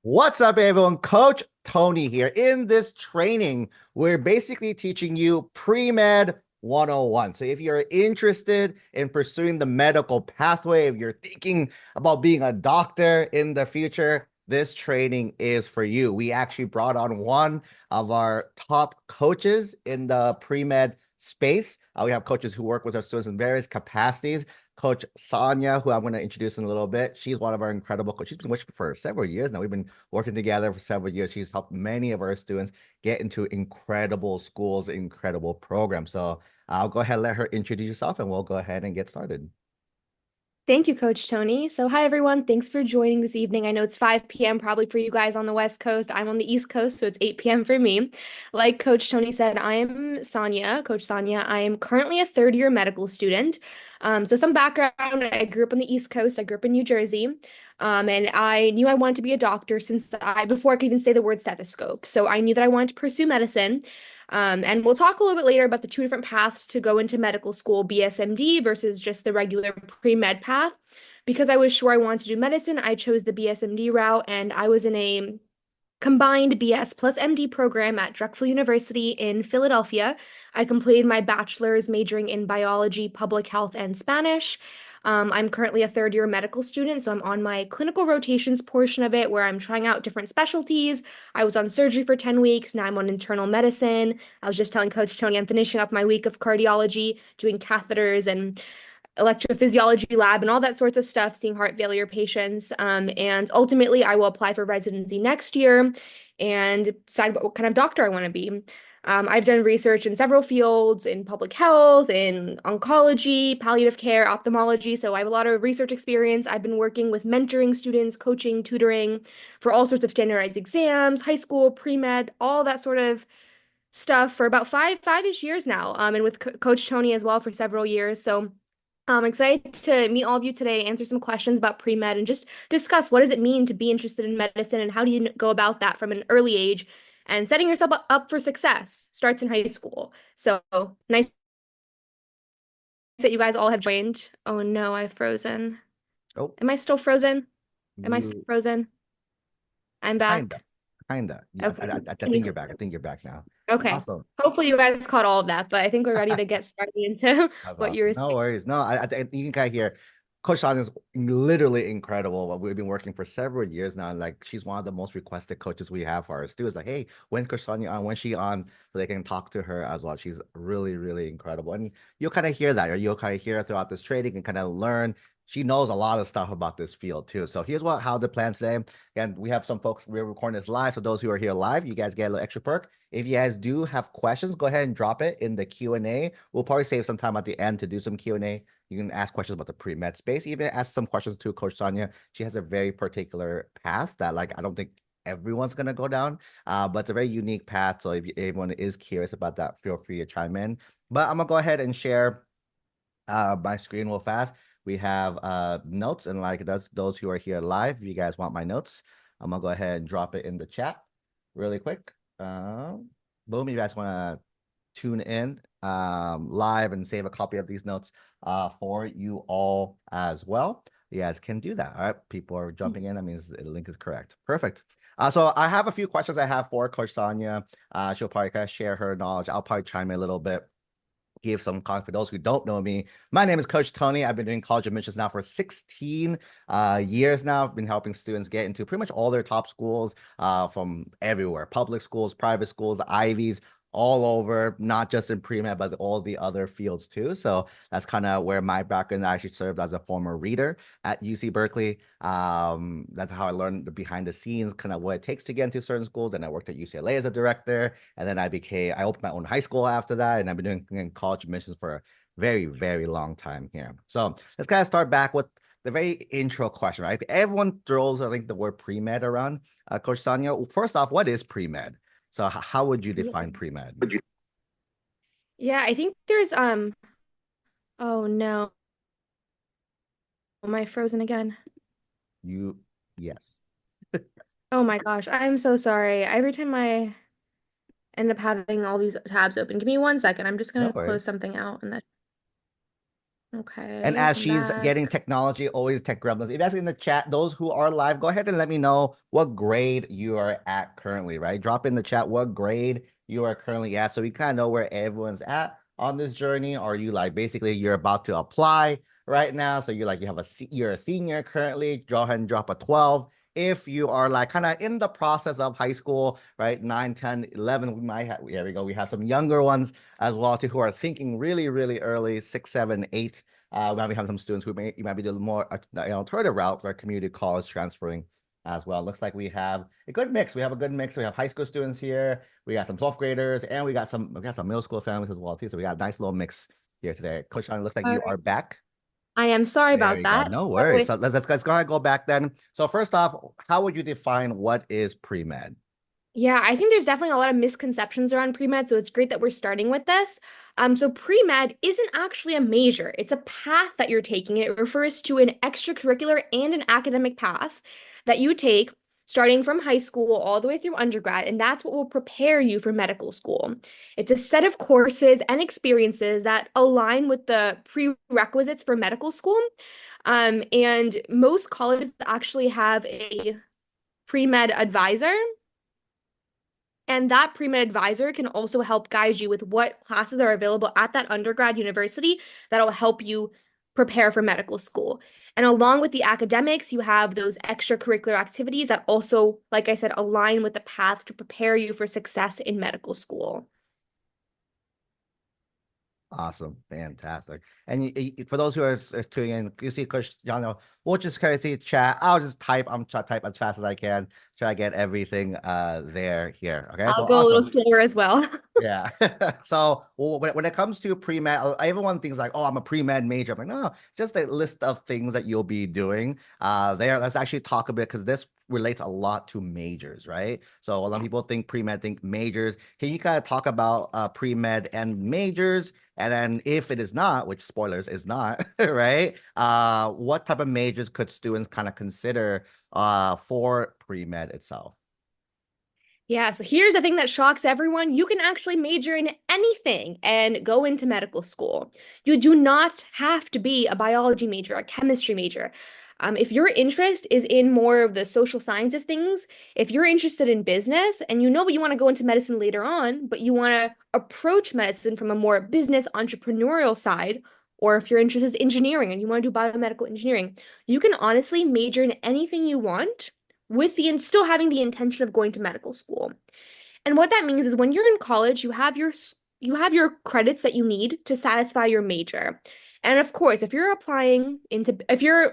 What's up, everyone? Coach Tony here. In this training, we're basically teaching you pre-med 101. So if you're interested in pursuing the medical pathway, if you're thinking about being a doctor in the future, this training is for you. We actually brought on one of our top coaches in the pre-med space. We have coaches who work with our students in various capacities. Coach Sonia, who I'm going to introduce in a little bit. She's one of our incredible coaches. She's been with for several years now. We've been working together for several years. She's helped many of our students get into incredible schools, incredible programs. So I'll go ahead and let her introduce herself and we'll go ahead and get started. Thank you, Coach Tony. So, hi, everyone. Thanks for joining this evening. I know it's 5 p.m. probably for you guys on the West Coast. I'm on the East Coast, so it's 8 p.m. for me. Like Coach Tony said, I am Sonia, Coach Sonia. I am currently a third-year medical student. So some background, I grew up on the East Coast. I grew up in New Jersey. And I knew I wanted to be a doctor before I could even say the word stethoscope. So I knew that I wanted to pursue medicine. And we'll talk a little bit later about the two different paths to go into medical school, BSMD versus just the regular pre-med path. Because I was sure I wanted to do medicine, I chose the BSMD route, and I was in a combined BS plus MD program at Drexel University in Philadelphia. I completed my bachelor's majoring in biology, public health, and Spanish. I'm currently a third year medical student, so I'm on my clinical rotations portion of it where I'm trying out different specialties. I was on surgery for 10 weeks. Now I'm on internal medicine. I was just telling Coach Tony I'm finishing up my week of cardiology, doing catheters and electrophysiology lab and all that sorts of stuff, seeing heart failure patients. And ultimately, I will apply for residency next year and decide what kind of doctor I want to be. I've done research in several fields in public health, in oncology, palliative care, ophthalmology. So I have a lot of research experience. I've been working with mentoring students, coaching, tutoring for all sorts of standardized exams, high school, pre-med, all that sort of stuff for about five-ish years now. And with Coach Tony as well for several years. So I'm excited to meet all of you today, answer some questions about pre-med, and just discuss what does it mean to be interested in medicine and how do you go about that from an early age and setting yourself up for success starts in high school. So nice that you guys all have joined. Oh no, I've frozen. Oh, Am I still frozen? Am I still you frozen? I'm kinda, back. kinda. Yeah, Okay. I Can think you- you're back. I think you're back now. Okay. Awesome. Hopefully you guys caught all of that, but I think we're ready to get started into That's what you awesome. were No saying. worries. No, you can kind of hear Coach Sean is literally incredible. We've been working for several years now, and like she's one of the most requested coaches we have for our students. Like, hey, when's Coach Sonia on? When's she on? So they can talk to her as well. She's really, really incredible. And you'll kind of hear that, or you'll kind of hear her throughout this training and kind of learn. She knows a lot of stuff about this field too. So here's how the plan today. And we have some folks, we're recording this live. So those who are here live, you guys get a little extra perk. If you guys do have questions, go ahead and drop it in the Q&A. We'll probably save some time at the end to do some Q&A. You can ask questions about the pre-med space, even ask some questions to Coach Sonia. She has a very particular path that like I don't think everyone's gonna go down. But it's a very unique path. So if anyone is curious about that, feel free to chime in. But I'm gonna go ahead and share my screen real fast. We have notes and like those who are here live, if you guys want my notes, I'm gonna go ahead and drop it in the chat really quick. Boom, you guys want to tune in live and save a copy of these notes for you all as well. You guys can do that. All right, people are jumping in. That means the link is correct. Perfect. So I have a few questions I have for Coach Sonia. She'll probably kind of share her knowledge. I'll probably chime in a little bit, give some content for those who don't know me. My name is Coach Tony. I've been doing college admissions now for 16 years now. I've been helping students get into pretty much all their top schools from everywhere, public schools, private schools, Ivies, all over, not just in pre-med, but all the other fields too. So that's kind of where my background. I actually served as a former reader at UC Berkeley. That's how I learned the behind the scenes, kind of what it takes to get into certain schools. And I worked at UCLA as a director. And then I opened my own high school after that. And I've been doing college admissions for a very, very long time here. So let's kind of start back with the very intro question, right? Everyone throws, I think, the word pre-med around. Coach Sonia, first off, what is pre-med? So how would you define pre-med? Yeah, I think there's oh no. Am I frozen again? You, yes. Oh my gosh, I'm so sorry. Every time I end up having all these tabs open, give me 1 second. I'm just No gonna worries. close something out and then. And Okay, as I'm she's back. getting technology, always tech gremlins. If you guys in the chat, those who are live, go ahead and let me know what grade you are at currently, right? Drop in the chat what grade you are currently at so we kind of know where everyone's at on this journey. Are you like basically you're about to apply right now? So you're like you're a senior currently, go ahead and drop a 12. If you are like kind of in the process of high school, right? 9, 10, 11, we might have, here we go. We have some younger ones as well too who are thinking really, really early, 6, 7, 8. We might be having some students who you might be doing more alternative route for community college transferring as well. Looks like we have a good mix. We have a good mix. We have high school students here. We got some 12th graders, and we got some middle school families as well too. So we got a nice little mix here today. Coach Sean, it looks like All you right. are back. I am sorry There about you go. that. No So worries. So let's go ahead and go back then. So first off, how would you define what is pre-med? yeah, I think there's definitely a lot of misconceptions around pre-med, so it's great that we're starting with this. So pre-med isn't actually a major, it's a path that you're taking. It refers to an extracurricular and an academic path that you take starting from high school all the way through undergrad, and that's what will prepare you for medical school. It's a set of courses and experiences that align with the prerequisites for medical school. And most colleges actually have a pre-med advisor, and that pre-med advisor can also help guide you with what classes are available at that undergrad university that'll help you prepare for medical school. And along with the academics, you have those extracurricular activities that also, like I said, align with the path to prepare you for success in medical school. Awesome, fantastic. And for those who are tuning in, you see Coach John, we'll just kind of see chat. I'll just type. I'm trying to type as fast as I can. Try to get everything there here. Okay, so I'll go a little awesome. slower as well. Yeah. So when it comes to pre-med, everyone thinks like, oh, I'm a pre-med major. I'm like, no, just a list of things that you'll be doing. Let's actually talk a bit because this relates a lot to majors, right? So a lot of people think pre-med, think majors. Can you kind of talk about pre-med and majors? And then if it is not, which spoilers is not, right? What type of majors could students kind of consider for pre-med itself? Yeah, so here's the thing that shocks everyone. You can actually major in anything and go into medical school. You do not have to be a biology major, a chemistry major. If your interest is in more of the social sciences things, if you're interested in business and you know you want to go into medicine later on, but you want to approach medicine from a more business entrepreneurial side, or if you're interested in engineering and you want to do biomedical engineering, you can honestly major in anything you want with the and still having the intention of going to medical school. And what that means is when you're in college, you have your credits that you need to satisfy your major. And of course, if you're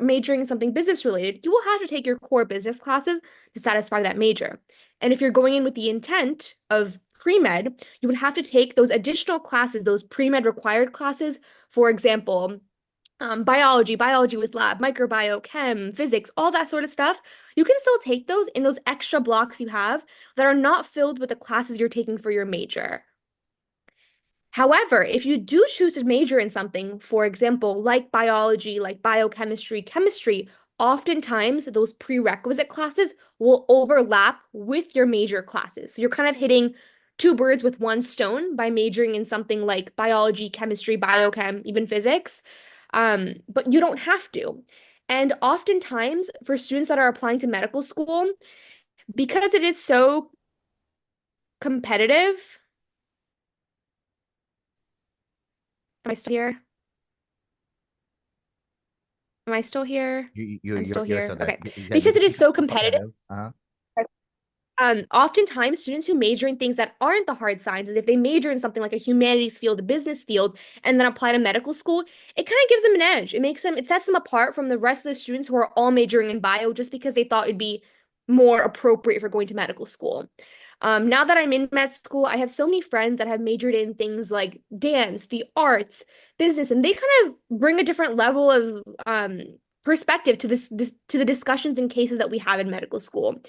majoring in something business related, you will have to take your core business classes to satisfy that major. And if you're going in with the intent of pre-med, you would have to take those additional classes, those pre-med required classes, for example, biology with lab, microbio, chem, physics, all that sort of stuff. You can still take those in those extra blocks you have that are not filled with the classes you're taking for your major. However, if you do choose to major in something, for example, like biology, like biochemistry, chemistry, oftentimes those prerequisite classes will overlap with your major classes. So you're kind of hitting two birds with one stone by majoring in something like biology, chemistry, biochem, even physics. But you don't have to. And oftentimes, for students that are applying to medical school, because it is so competitive, am I still here? Am I still here? You you I'm you're still you're so here. there. Okay. Yeah, Because it is so competitive, competitive. Uh-huh. oftentimes students who major in things that aren't the hard sciences, if they major in something like a humanities field, a business field, and then apply to medical school, it kind of gives them an edge. It sets them apart from the rest of the students who are all majoring in bio just because they thought it'd be more appropriate for going to medical school. Now that I'm in med school, I have so many friends that have majored in things like dance, the arts, business, and they kind of bring a different level of perspective to this to the discussions and cases that we have in medical school.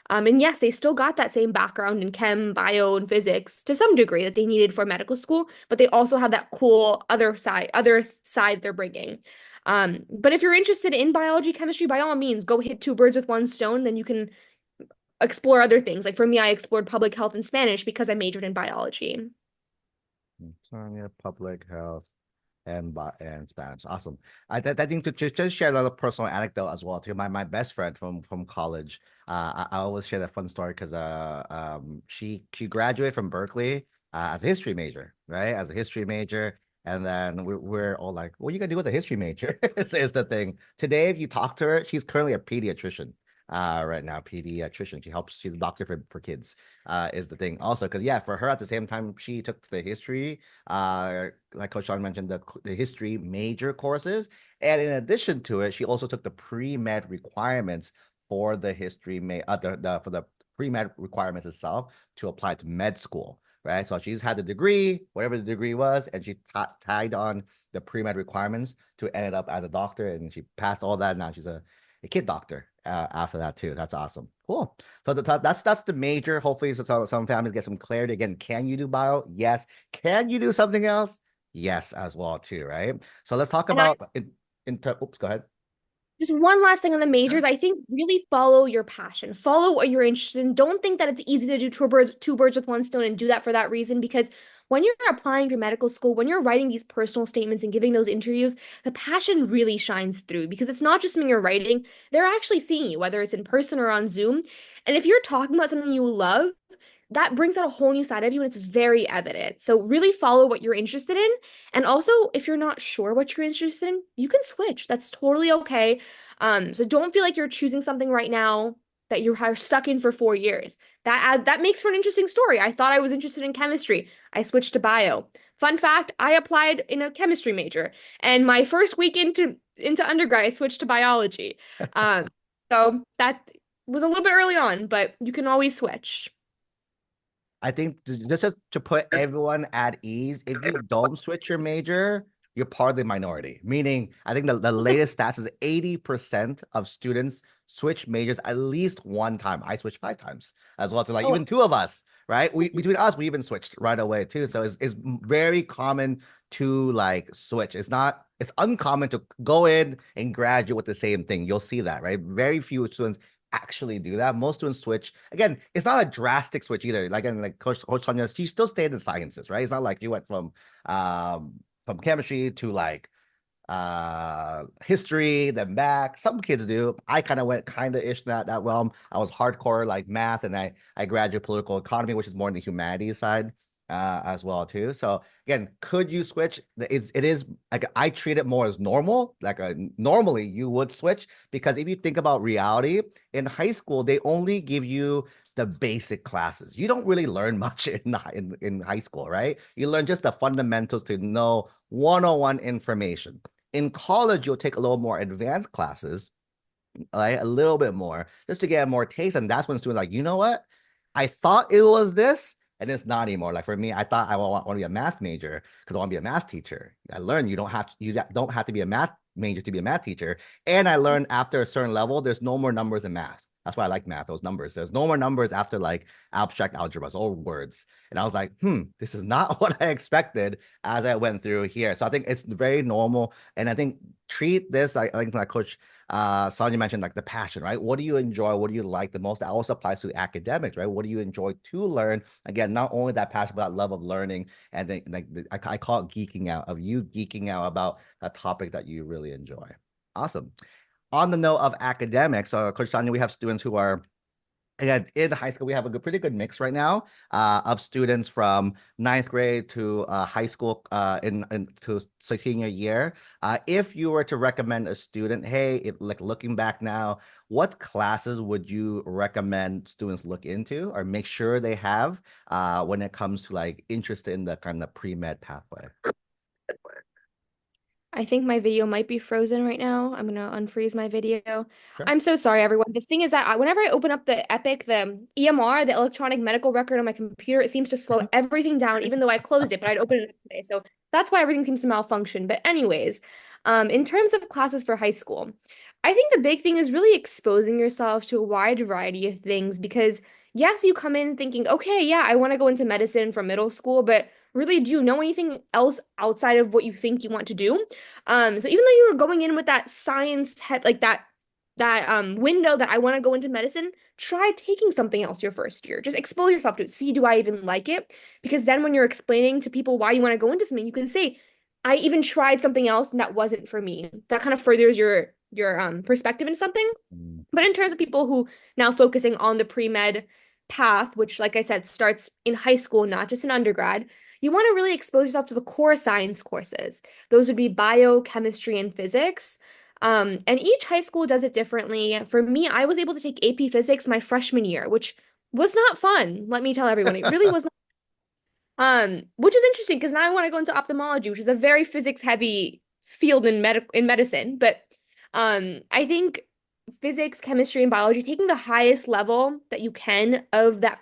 And yes, they still got that same background in chem, bio, and physics to some degree that they needed for medical school, but they also have that cool other side they're bringing. But if you're interested in biology, chemistry, by all means, go hit two birds with one stone. Then you can explore other things. Like for me, I explored public health and Spanish because I majored in biology. California public health and Spanish. Awesome. I think to just share a little personal anecdote as well too. My best friend from college. I always share that fun story because she graduated from Berkeley as a history major, right? As a history major. And then we're all like, what are you gonna do with a history major? is the thing. Today, if you talk to her, she's currently a pediatrician. Right now, pediatrician. She's a doctor for kids, is the thing. Also, because yeah, for her at the same time, she took the history, like Coach Sean mentioned, the history major courses. And in addition to it, she also took the pre-med requirements for the history, for the pre-med requirements itself to apply to med school, right? So she's had the degree, whatever the degree was, and she tied on the pre-med requirements to end up as a doctor, and she passed all that. Now she's a kid doctor after that too. That's awesome. Cool. So that's the major. Hopefully, so some families get some clarity. Again, can you do bio? Yes. Can you do something else? Yes, as well too. Right. So let's talk And I about oops, go ahead. Just one last thing on the Sure. majors. I think really follow your passion. Follow what you're interested in. Don't think that it's easy to do two birds with one stone and do that for that reason because when you're applying for medical school, when you're writing these personal statements and giving those interviews, the passion really shines through because it's not just something you're writing, they're actually seeing you, whether it's in person or on Zoom. And if you're talking about something you love, that brings out a whole new side of you and it's very evident. So really follow what you're interested in. And also, if you're not sure what you're interested in, you can switch. That's totally okay. So don't feel like you're choosing something right now that you're stuck in for 4 years. That makes for an interesting story. I thought I was interested in chemistry. I switched to bio. Fun fact, I applied in a chemistry major, and my first week into undergrad, I switched to biology. So that was a little bit early on, but you can always switch. I think just to put everyone at ease, if you don't switch your major, you're part of the minority. Meaning, I think the latest stats is 80% of students switch majors at least one time. I switched 5 times as well. So like Oh, even two of us, right? We between us, we even switched right away too. So it's very common to like switch. It's uncommon to go in and graduate with the same thing. You'll see that, right? Very few students actually do that. Most students switch. Again, it's not a drastic switch either. Like and like Coach Sonia, she still stayed in sciences, right? It's not like you went from chemistry to like history, then back. Some kids do. I kind of went kind of ish that realm. I was hardcore like math, and I graduated political economy, which is more on the humanities side as well too. So again, could you switch? It is like I treat it more as normal. Like normally you would switch because if you think about reality in high school, they only give you the basic classes. You don't really learn much in high school, right? You learn just the fundamentals to know 101 information. In college, you'll take a little more advanced classes, right? A little bit more just to get more taste. And that's when students are like, you know what? I thought it was this, and it's not anymore. Like for me, I thought I want to be a math major because I want to be a math teacher. I learned you don't have to be a math major to be a math teacher. And I learned after a certain level, there's no more numbers in math. That's why I like math, those numbers. There's no more numbers after like abstract algebras or words. And I was like, this is not what I expected as I went through here. So I think it's very normal. And I think treat this like Coach Sonia mentioned like the passion, right? What do you enjoy? What do you like the most? That also applies to academics, right? What do you enjoy to learn? Again, not only that passion, but that love of learning. And then like I call it geeking out, of you geeking out about a topic that you really enjoy. Awesome. On the note of academics, Coach Sonia, we have students who are again, in high school, we have a pretty good mix right now of students from ninth grade to high school to senior year. If you were to recommend a student, hey, like looking back now, what classes would you recommend students look into or make sure they have when it comes to like interest in the kind of pre-med pathway? I think my video might be frozen right now. I'm gonna unfreeze my video. Sure. I'm so sorry, everyone. The thing is that whenever I open up the Epic, the EMR, the electronic medical record on my computer, it seems to slow everything down, even though I closed it, but I'd opened it up today. So that's why everything seems to malfunction. But anyways, in terms of classes for high school, I think the big thing is really exposing yourself to a wide variety of things because yes, you come in thinking, okay, yeah, I want to go into medicine from middle school, but really, do you know anything else outside of what you think you want to do? So even though you were going in with that science head, like that window that I want to go into medicine, try taking something else your first year. Just expose yourself to it. See, do I even like it? Because then when you're explaining to people why you want to go into something, you can say, I even tried something else and that wasn't for me. That kind of furthers your perspective in something. Mm. But in terms of people who now focusing on the pre-med path, which, like I said, starts in high school, not just in undergrad, you want to really expose yourself to the core science courses. Those would be bio, chemistry, and physics. And each high school does it differently. For me, I was able to take AP Physics my freshman year, which was not fun. Let me tell everyone, it really was which is interesting because now I want to go into ophthalmology, which is a very physics heavy field in medicine. But I think physics, chemistry, and biology, taking the highest level that you can of that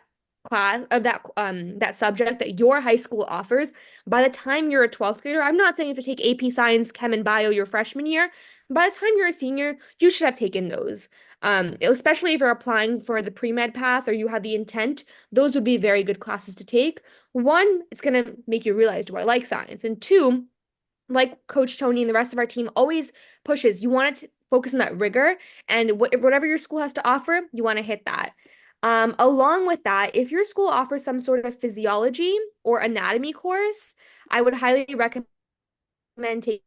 class of that subject that your high school offers, by the time you're a 12th grader, I'm not saying you have to take AP Science, Chem, and Bio your freshman year. By the time you're a senior, you should have taken those. Especially if you're applying for the pre-med path or you have the intent, those would be very good classes to take. One, it's going to make you realize, do I like science? And two, like Coach Tony and the rest of our team always pushes, you want to focus on that rigor and whatever your school has to offer, you want to hit that. Along with that, if your school offers some sort of physiology or anatomy course, I would highly recommend taking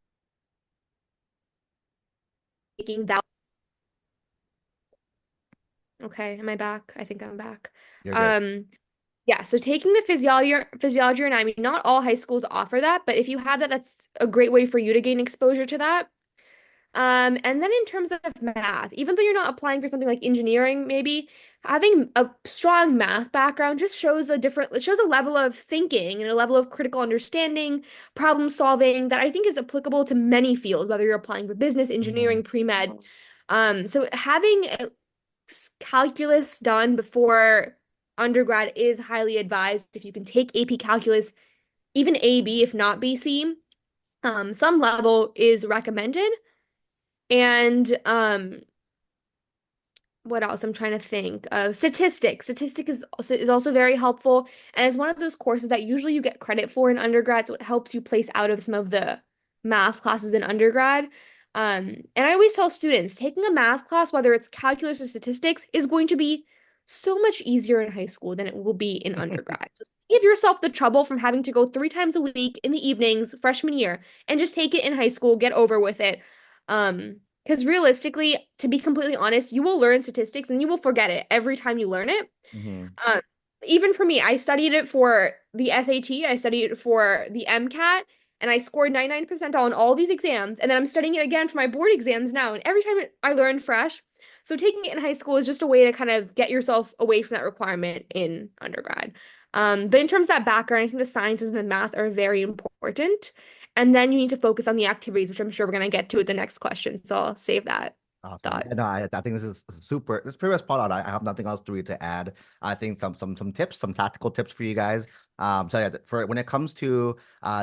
that. Okay, am I back? I think I'm back. You're good. Um, Yeah, so taking the physiology or anatomy, not all high schools offer that, but if you have that, that's a great way for you to gain exposure to that. And then in terms of math, even though you're not applying for something like engineering, maybe having a strong math background just shows it shows a level of thinking and a level of critical understanding, problem solving that I think is applicable to many fields, whether you're applying for business, Mhm. engineering, pre-med. So having calculus done before undergrad is highly advised. If you can take AP calculus, even AB, if not BC, some level is recommended. And what else? I'm trying to think. Statistics. Statistics is also very helpful, and it's one of those courses that usually you get credit for in undergrad, so it helps you place out of some of the math classes in undergrad. And I always tell students taking a math class, whether it's calculus or statistics, is going to be so much easier in high school than it will be in undergrad. So give yourself the trouble from having to go 3 times a week in the evenings freshman year and just take it in high school, get over with it. Because realistically, to be completely honest, you will learn statistics and you will forget it every time you learn it. Mhm. Um, Even for me, I studied it for the SAT, I studied it for the MCAT, and I scored 99% on all these exams. And then I'm studying it again for my board exams now. And every time I learn fresh. So taking it in high school is just a way to kind of get yourself away from that requirement in undergrad. But in terms of that background, I think the sciences and the math are very important. And then you need to focus on the activities, which I'm sure we're going to get to at the next question. So I'll save that Awesome. thought. Yeah, no, I think this is super. This is pretty much spot on. I have nothing else really to add. I think some tips, some tactical tips for you guys. So yeah, for when it comes to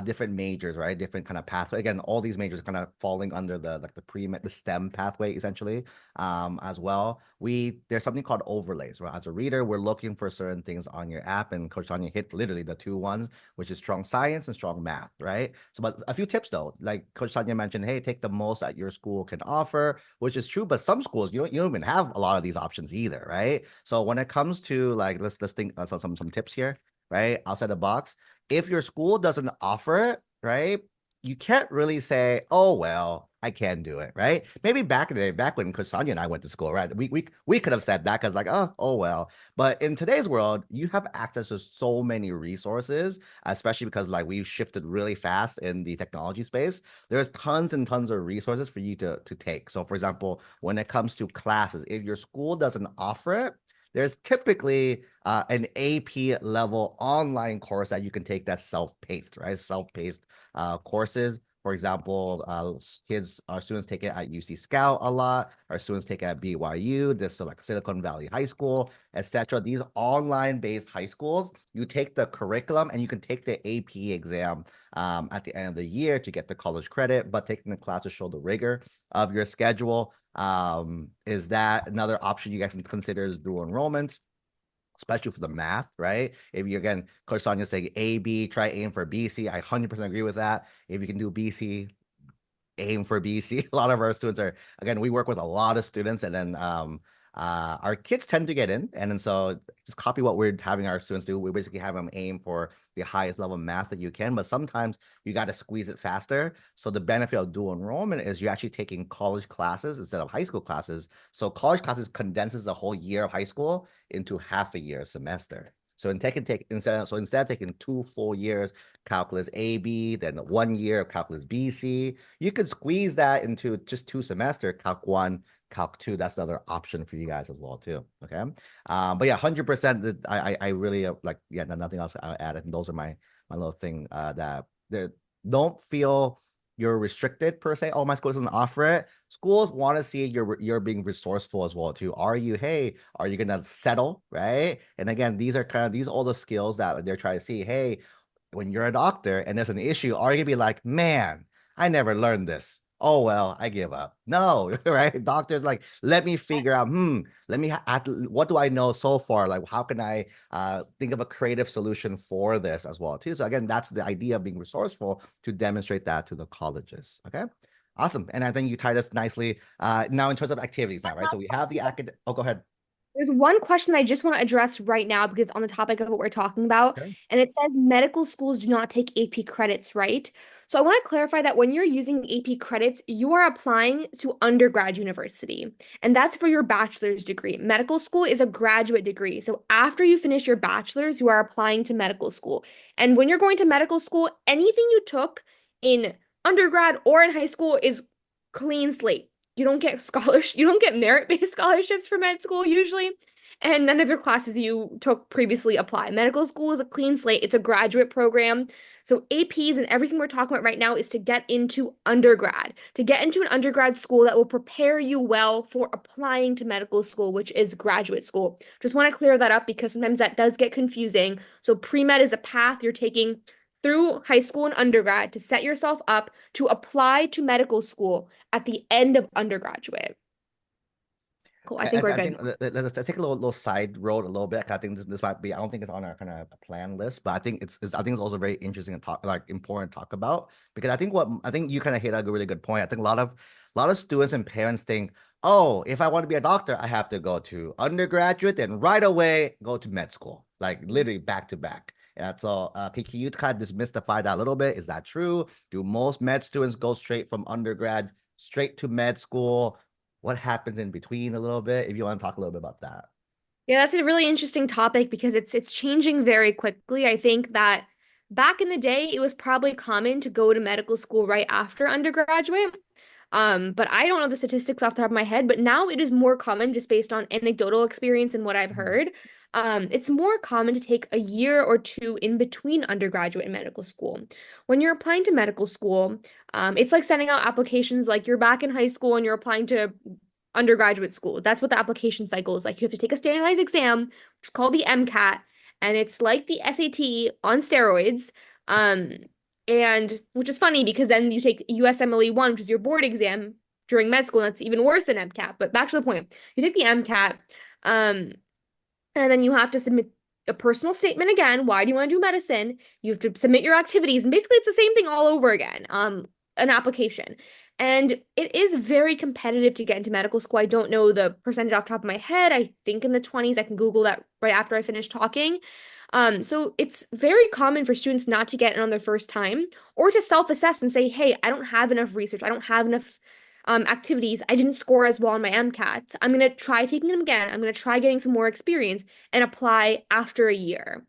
different majors, right? Different kind of pathway. Again, all these majors kind of falling under the like the pre-med, the STEM pathway essentially. As well. There's something called overlays, right? As a reader, we're looking for certain things on your app, and Coach Tanya hit literally the two ones, which is strong science and strong math, right? So, but a few tips though, like Coach Tanya mentioned, hey, take the most that your school can offer, which is true. But some schools you don't even have a lot of these options either, right? So when it comes to like let's think some tips here, right? Outside the box, if your school doesn't offer it, right? You can't really say, oh well, I can do it, right? Maybe back in the day, back when Kusanya and I went to school, right? We could have said that because like, oh well. But in today's world, you have access to so many resources, especially because like we've shifted really fast in the technology space. There's tons and tons of resources for you to take. So for example, when it comes to classes, if your school doesn't offer it, there's typically an AP level online course that you can take that's self-paced, right? Self-paced courses. For example, our students take it at UC Scout a lot. Our students take it at BYU, this like Silicon Valley High School, etc. These online-based high schools, you take the curriculum and you can take the AP exam at the end of the year to get the college credit, but taking the class to show the rigor of your schedule. Is that another option you guys can consider is dual enrollment? Especially for the math, right? If you again, Coach Sonia saying A, B, try aim for BC. I 100% agree with that. If you can do BC, aim for BC. A lot of our students are, again, we work with a lot of students, and then Our kids tend to get in, and then so just copy what we're having our students do. We basically have them aim for the highest level of math that you can, but sometimes you got to squeeze it faster. So the benefit of dual enrollment is you're actually taking college classes instead of high school classes. So college classes condenses the whole year of high school into half a year semester. So instead of taking 2 full years calculus A B, then 1 year of calculus B C, you could squeeze that into just 2 semester calc 1, calc 2. That's another option for you guys as well too. Okay. But yeah, 100%. I really like, yeah, nothing else I add. And those are my little thing that they don't feel you're restricted per se. Oh, my school doesn't offer it. Schools want to see you're being resourceful as well too. Are you gonna settle, right? And again, these are all the skills that they're trying to see. Hey, when you're a doctor and there's an issue, are you gonna be like, man, I never learned this. Oh well, I give up. No, right? Doctors like, let me figure out, what do I know so far? Like, how can I think of a creative solution for this as well, too? So again, that's the idea of being resourceful to demonstrate that to the colleges. Okay. Awesome. And I think you tied us nicely. Now in terms of activities now, right? So we have the academic. Oh, go ahead. There's one question that I just want to address right now because on the topic of what we're talking about, Okay. and it says medical schools do not take AP credits, right? So I want to clarify that when you're using AP credits, you are applying to undergrad university, and that's for your bachelor's degree. Medical school is a graduate degree. So after you finish your bachelor's, you are applying to medical school. And when you're going to medical school, anything you took in undergrad or in high school is clean slate. You don't get merit-based scholarships for med school usually, and none of your classes you took previously apply. Medical school is a clean slate. It's a graduate program. So APs and everything we're talking about right now is to get into undergrad, to get into an undergrad school that will prepare you well for applying to medical school, which is graduate school. Just want to clear that up because sometimes that does get confusing. So pre-med is a path you're taking through high school and undergrad to set yourself up to apply to medical school at the end of undergraduate. Cool. I think we're I good. think let's take a little side road a little bit. I think this might be. I don't think it's on our kind of plan list, but I think I think it's also very interesting and important to talk about because I think you kind of hit a really good point. I think a lot of students and parents think, oh, if I want to be a doctor, I have to go to undergraduate and right away go to med school, like literally back to back. And so, can you kind of demystify that a little bit? Is that true? Do most med students go straight from undergrad straight to med school? What happens in between a little bit, if you want to talk a little bit about that. Yeah, that's a really interesting topic because it's changing very quickly. I think that back in the day, it was probably common to go to medical school right after undergraduate. But I don't know the statistics off the top of my head, but now it is more common just based on anecdotal experience and what I've Mhm. heard. It's more common to take a year or two in between undergraduate and medical school. When you're applying to medical school, it's like sending out applications like you're back in high school and you're applying to undergraduate school. That's what the application cycle is like. You have to take a standardized exam, which is called the MCAT, and it's like the SAT on steroids. Um, and which is funny because then you take USMLE 1, which is your board exam during med school, and that's even worse than MCAT. But back to the point, you take the MCAT, um, and then you have to submit a personal statement again. Why do you want to do medicine? You have to submit your activities, and basically it's the same thing all over again. An application. And it is very competitive to get into medical school. I don't know the percentage off the top of my head. I think in the 20s. I can Google that right after I finish talking. So it's very common for students not to get in on their first time or to self-assess and say, hey, I don't have enough research. I don't have enough activities. I didn't score as well on my MCAT. I'm going to try taking them again. I'm going to try getting some more experience and apply after a year.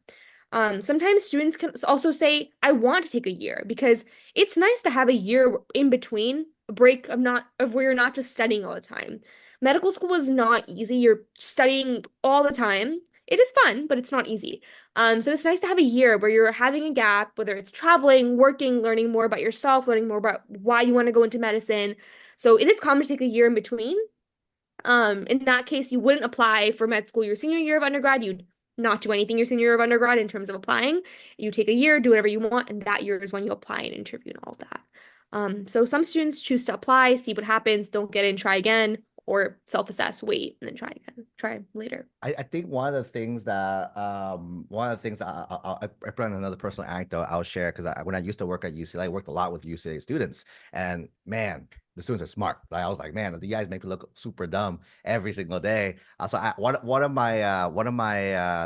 Sometimes students can also say, I want to take a year because it's nice to have a year in between a break of where you're not just studying all the time. Medical school is not easy. You're studying all the time. It is fun, but it's not easy. So it's nice to have a year where you're having a gap, whether it's traveling, working, learning more about yourself, learning more about why you want to go into medicine. So it is common to take a year in between. In that case, you wouldn't apply for med school your senior year of undergrad. You'd not do anything your senior year of undergrad in terms of applying. You take a year, do whatever you want, and that year is when you apply and interview and all of that. So some students choose to apply, see what happens, don't get in, try again, or self-assess, wait, and then try again, try later. I think one of the things I put on another personal anecdote I'll share because when I used to work at UCLA, I worked a lot with UCLA students, and man, the students are smart. Like I was like, man, you guys make me look super dumb every single day. One of my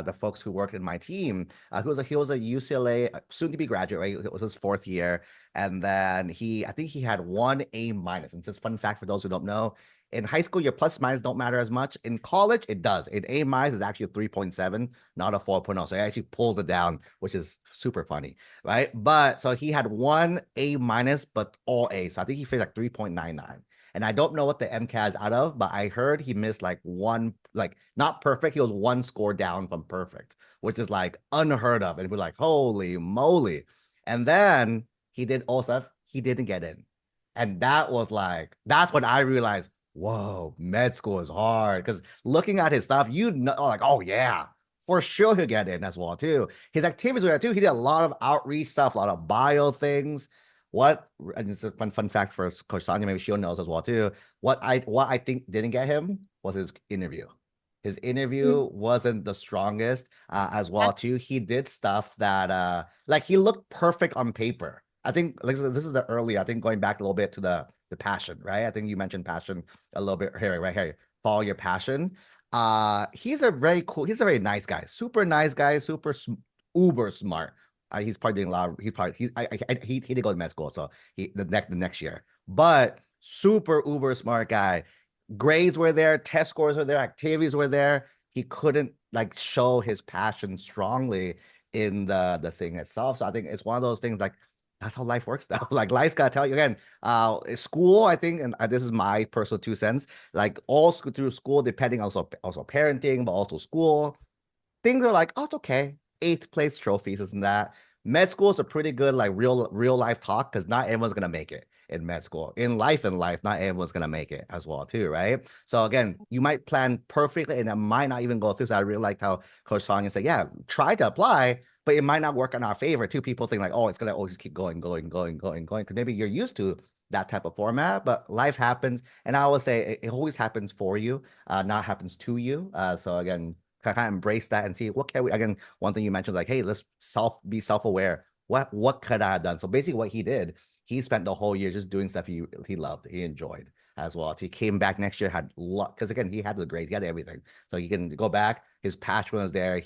the folks who worked in my team, he was a UCLA soon to be graduate, right? It was his fourth year, and then I think he had one A minus. And just fun fact for those who don't know, in high school, your plus minus don't matter as much. In college, it does. An A minus is actually a 3.7, not a 4.0. So it actually pulls it down, which is super funny, right? But so he had one A minus, but all A. So I think he finished like 3.99. And I don't know what the MCAT is out of, but I heard he missed like one, like not perfect. He was one score down from perfect, which is like unheard of. And we're like, holy moly. And then he did OSEF, he didn't get in. And that was like, that's when I realized, whoa, med school is hard. Because looking at his stuff, you know, like, oh yeah, for sure he'll get in as well too. His activities were there too. He did a lot of outreach stuff, a lot of bio things. What and it's a fun fact for Coach Sonia, maybe she'll knows as well too. What I think didn't get him was his interview. His interview wasn't the strongest as well too. He did stuff that like he looked perfect on paper. I think like this is the early, I think going back a little bit to the passion, right? I think you mentioned passion a little bit here, right here. Follow your passion. He's a very nice guy, super nice guy, uber smart. He's probably doing a lot of, he probably he did go to med school, so the next year, but super uber smart guy. Grades were there, test scores were there, activities were there. He couldn't like show his passion strongly in the thing itself. So I think it's one of those things like that's how life works now. Like life's gotta tell you again. School, I think, and this is my personal 2 cents. Like all school through school, depending also parenting, but also school things are like, oh, it's okay. Eighth place trophies, isn't that? Med school is a pretty good, like real life talk because not everyone's gonna make it in med school. In life, not everyone's gonna make it as well, too, right? So again, you might plan perfectly and it might not even go through. So I really liked how Coach Sonia said, yeah, try to apply, but it might not work in our favor. Two people think like, oh, it's gonna always keep going, going, going, going, going. Because maybe you're used to that type of format, but life happens. And I always say it always happens for you, not happens to you. So again, kind of embrace that and see what can we again. One thing you mentioned, like, hey, let's be self-aware. What could I have done? So basically, what he did, he spent the whole year just doing stuff he loved, he enjoyed as well. He came back next year, had luck because again, he had the grades, he had everything, so he can go back. His passion was there.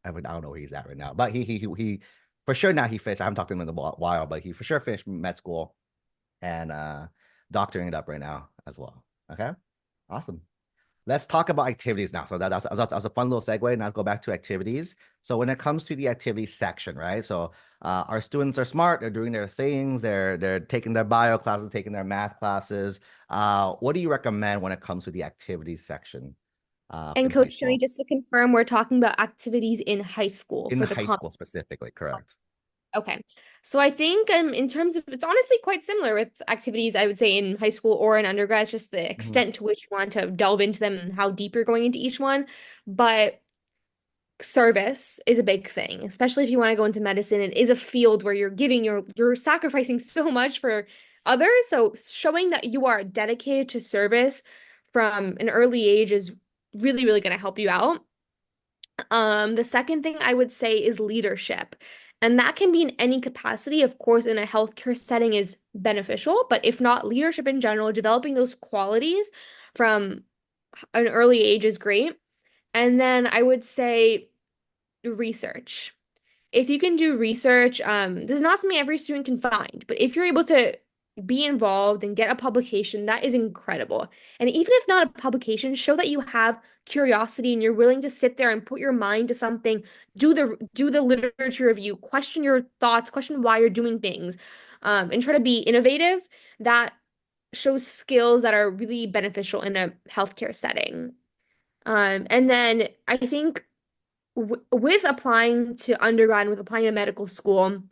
I don't know where he's at right now, but he for sure now he finished. I haven't talked to him in a while, but he for sure finished med school and doctoring it up right now as well. Okay, awesome. Let's talk about activities now. So that's a fun little segue. Now let's go back to activities. So when it comes to the activities section, right? So our students are smart. They're doing their things. They're taking their bio classes, taking their math classes. What do you recommend when it comes to the activities section And in high Coach Tony, school? just to confirm, we're talking about activities in high school In for the high com. school specifically, correct? Okay. So I think in terms of it's honestly quite similar with activities I would say in high school or in undergrad, it's just the Mhm. extent to which you want to delve into them and how deep you're going into each one. But service is a big thing, especially if you want to go into medicine. It is a field where you're sacrificing so much for others. So showing that you are dedicated to service from an early age is really, really going to help you out. The second thing I would say is leadership. And that can be in any capacity. Of course, in a healthcare setting is beneficial, but if not, leadership in general, developing those qualities from an early age is great. And then I would say research. If you can do research, this is not something every student can find, but if you're able to be involved and get a publication, that is incredible. And even if not a publication, show that you have curiosity and you're willing to sit there and put your mind to something, do the literature review, question your thoughts, question why you're doing things, and try to be innovative. That shows skills that are really beneficial in a healthcare setting. And then I think w with applying to undergrad and with applying to medical school,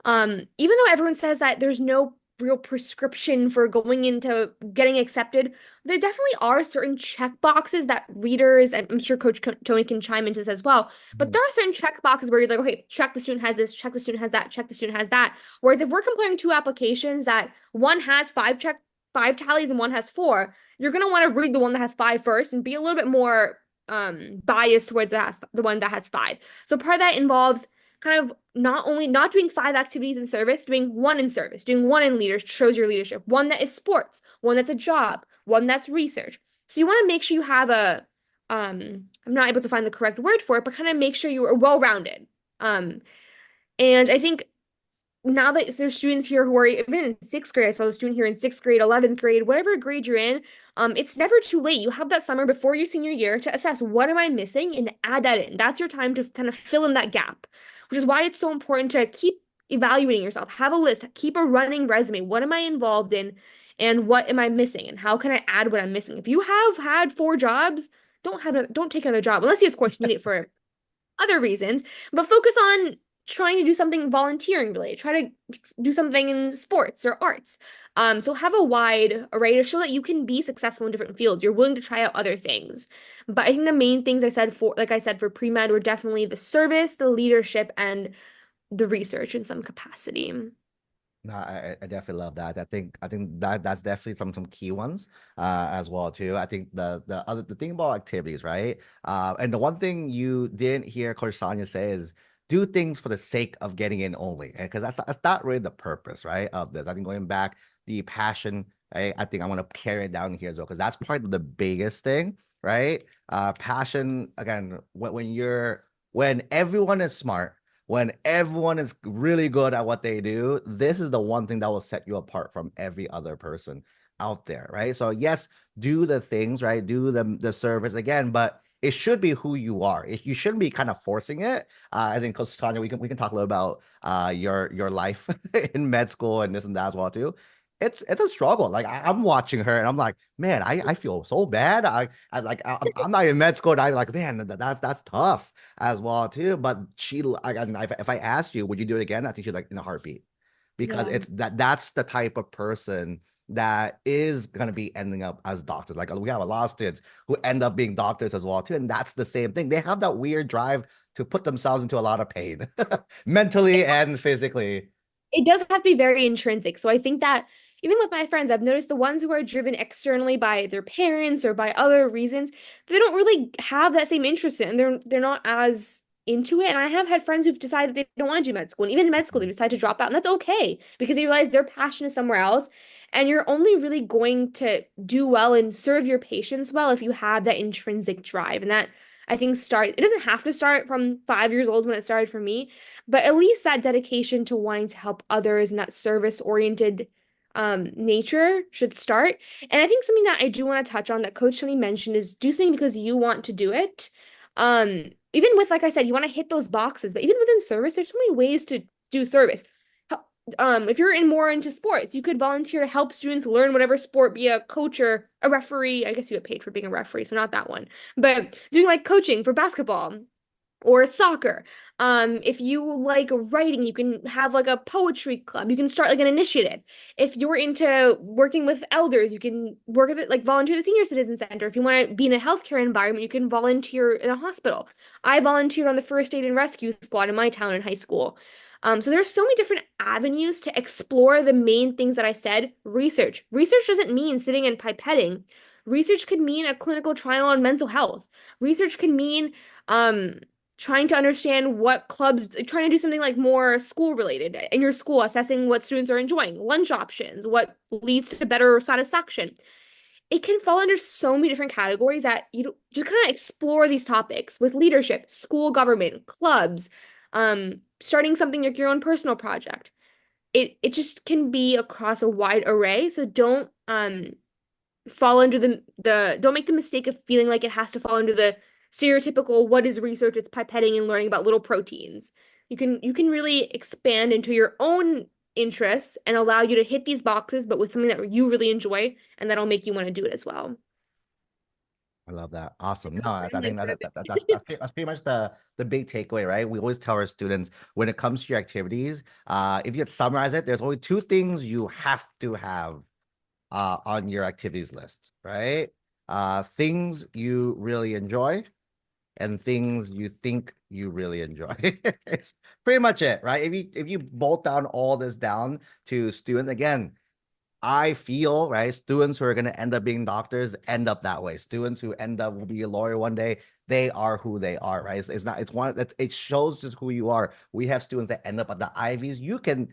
even though everyone says that there's no real prescription for going into getting accepted, there definitely are certain check boxes that readers, and I'm sure Tony can chime into this as well, but Mhm. there are certain check boxes where you're like, okay, check the student has this, check the student has that, check the student has that. Whereas if we're comparing two applications that one has five tallies and one has four, you're gonna want to read the one that has five first and be a little bit more biased towards the one that has five. So part of that involves kind of not doing five activities in service, doing one in service, doing one in leadership shows your leadership, one that is sports, one that's a job, one that's research. So you want to make sure you have I'm not able to find the correct word for it, but kind of make sure you are well-rounded. Um, and I think now that there's students here who are even in sixth grade, I saw a student here in sixth grade, 11th grade, whatever grade you're in, it's never too late. You have that summer before your senior year to assess what am I missing and add that in. That's your time to kind of fill in that gap, which is why it's so important to keep evaluating yourself. Have a list, keep a running resume. What am I involved in and what am I missing and how can I add what I'm missing? If you have had four jobs, don't take another job unless you of course need it for other reasons, but focus on trying to do something volunteering related. Try to do something in sports or arts. So have a wide array to show that you can be successful in different fields. You're willing to try out other things. But I think the main things I said for, like I said, for pre-med were definitely the service, the leadership, and the research in some capacity. No, I definitely love that. I think that's definitely some key ones as well too. I think the thing about activities, right? And the one thing you didn't hear Coach Sonia say is do things for the sake of getting in only. And because that's not really the purpose, right? Of this. I think going back, the passion, I think I want to carry it down here as well, because that's probably the biggest thing, right? Passion, again, when everyone is smart, when everyone is really good at what they do, this is the one thing that will set you apart from every other person out there, right? So yes, do the things, right? Do the service again, but it should be who you are. You shouldn't be kind of forcing it. I think, Coach Tanya, we can talk a little about your life in med school and this and that as well too. It's a struggle. Like I'm watching her and I'm like, man, I feel so bad. I'm not in med school and I'm like, man, that's tough as well too. But if I asked you, would you do it again? I think she's like in a heartbeat, because Yeah. that's the type of person that is gonna be ending up as doctors. Like we have a lot of students who end up being doctors as well too, and that's the same thing. They have that weird drive to put themselves into a lot of pain, mentally and physically. It does have to be very intrinsic. So I think that even with my friends, I've noticed the ones who are driven externally by their parents or by other reasons, they don't really have that same interest in it, and they're not as into it. And I have had friends who've decided they don't want to do med school. And even in med school, they decide to drop out. And that's okay because they realize their passion is somewhere else. And you're only really going to do well and serve your patients well if you have that intrinsic drive. And that I think it doesn't have to start from 5 years old when it started for me, but at least that dedication to wanting to help others and that service-oriented nature should start. And I think something that I do want to touch on that Coach Tony mentioned is do something because you want to do it. Even with, like I said, you want to hit those boxes, but even within service, there's so many ways to do service. If you're more into sports, you could volunteer to help students learn whatever sport, be a coach or a referee. I guess you get paid for being a referee, so not that one. But doing like coaching for basketball or soccer. If you like writing, you can have like a poetry club. You can start like an initiative. If you're into working with elders, you can work with it, like volunteer at the senior citizen center. If you want to be in a healthcare environment, you can volunteer in a hospital. I volunteered on the first aid and rescue squad in my town in high school. So there's so many different avenues to explore the main things that I said. Research. Research doesn't mean sitting and pipetting. Research could mean a clinical trial on mental health. Research can mean um, trying to understand what clubs, trying to do something like more school related in your school, assessing what students are enjoying, lunch options, what leads to better satisfaction. It can fall under so many different categories that you just kind of explore these topics with leadership, school government, clubs, starting something like your own personal project. It just can be across a wide array. So don't fall under the don't make the mistake of feeling like it has to fall under the stereotypical what is research, it's pipetting and learning about little proteins. You can really expand into your own interests and allow you to hit these boxes, but with something that you really enjoy and that'll make you want to do it as well. I love that. Awesome. No, I I'm think like perfect. that's pretty much the big takeaway, right? We always tell our students when it comes to your activities, if you had to summarize it, there's only two things you have to have on your activities list, right? Things you really enjoy and things you think you really enjoy. It's pretty much it, right? If you bolt down all this down to students, again, I feel, right, students who are going to end up being doctors end up that way. Students who end up will be a lawyer one day, they are who they are, right? It's not, it's one that's, it shows just who you are. We have students that end up at the Ivies. You can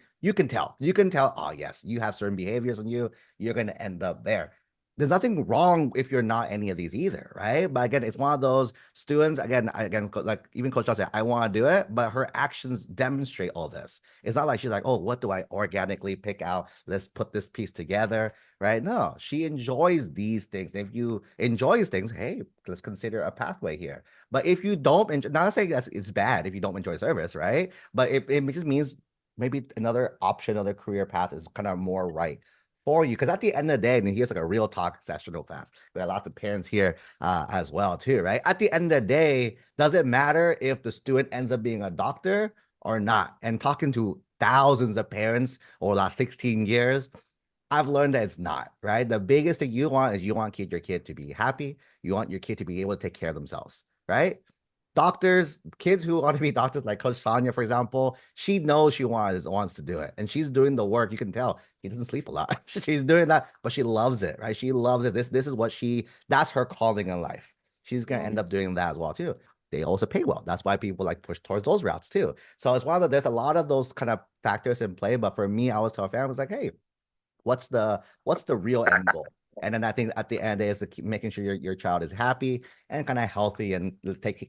tell, oh yes, you have certain behaviors in you, you're going to end up there. There's nothing wrong if you're not any of these either, right? But again, it's one of those students, again, like even Coach Johnson, I want to do it, but her actions demonstrate all this. It's not like she's like, oh, what do I organically pick out? Let's put this piece together, right? No, she enjoys these things. If you enjoy these things, hey, let's consider a pathway here. But if you don't enjoy, not saying that it's bad if you don't enjoy service, right? But it just means maybe another option, another career path is kind of more right for you. Because at the end of the day, and here's like a real talk session real fast. We got lots of parents here as well, too, right? At the end of the day, does it matter if the student ends up being a doctor or not? And talking to thousands of parents over the last 16 years, I've learned that it's not, right? The biggest thing you want is you want your kid to be happy. You want your kid to be able to take care of themselves, right? Doctors, kids who want to be doctors, like Coach Sonia, for example, she knows she wants to do it. And she's doing the work. You can tell she doesn't sleep a lot. She's doing that, but she loves it, right? She loves it. This is what that's her calling in life. She's gonna Yeah. end up doing that as well, too. They also pay well. That's why people like push towards those routes too. So it's one of the, there's a lot of those kind of factors in play. But for me, I was telling family, I was like, hey, what's the real end goal? And then I think at the end is making sure your child is happy and kind of healthy and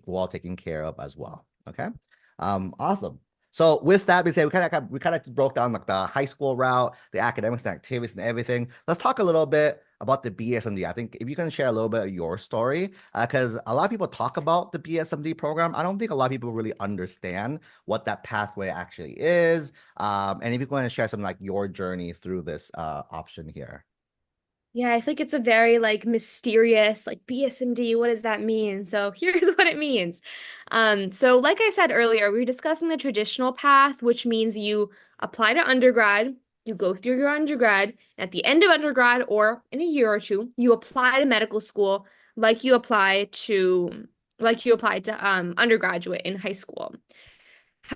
well taken care of as well. Okay. Awesome. So with that being said, we kind of broke down like the high school route, the academics and activities and everything. Let's talk a little bit about the BSMD. I think if you can share a little bit of your story, because a lot of people talk about the BSMD program. I don't think a lot of people really understand what that pathway actually is. And if you want to share some like your journey through this option here. Yeah, I think it's a very like mysterious, like BSMD, what does that mean? So here's what it means. So like I said earlier, we were discussing the traditional path, which means you apply to undergrad, you go through your undergrad, at the end of undergrad or in a year or two, you apply to medical school like you apply to undergraduate in high school.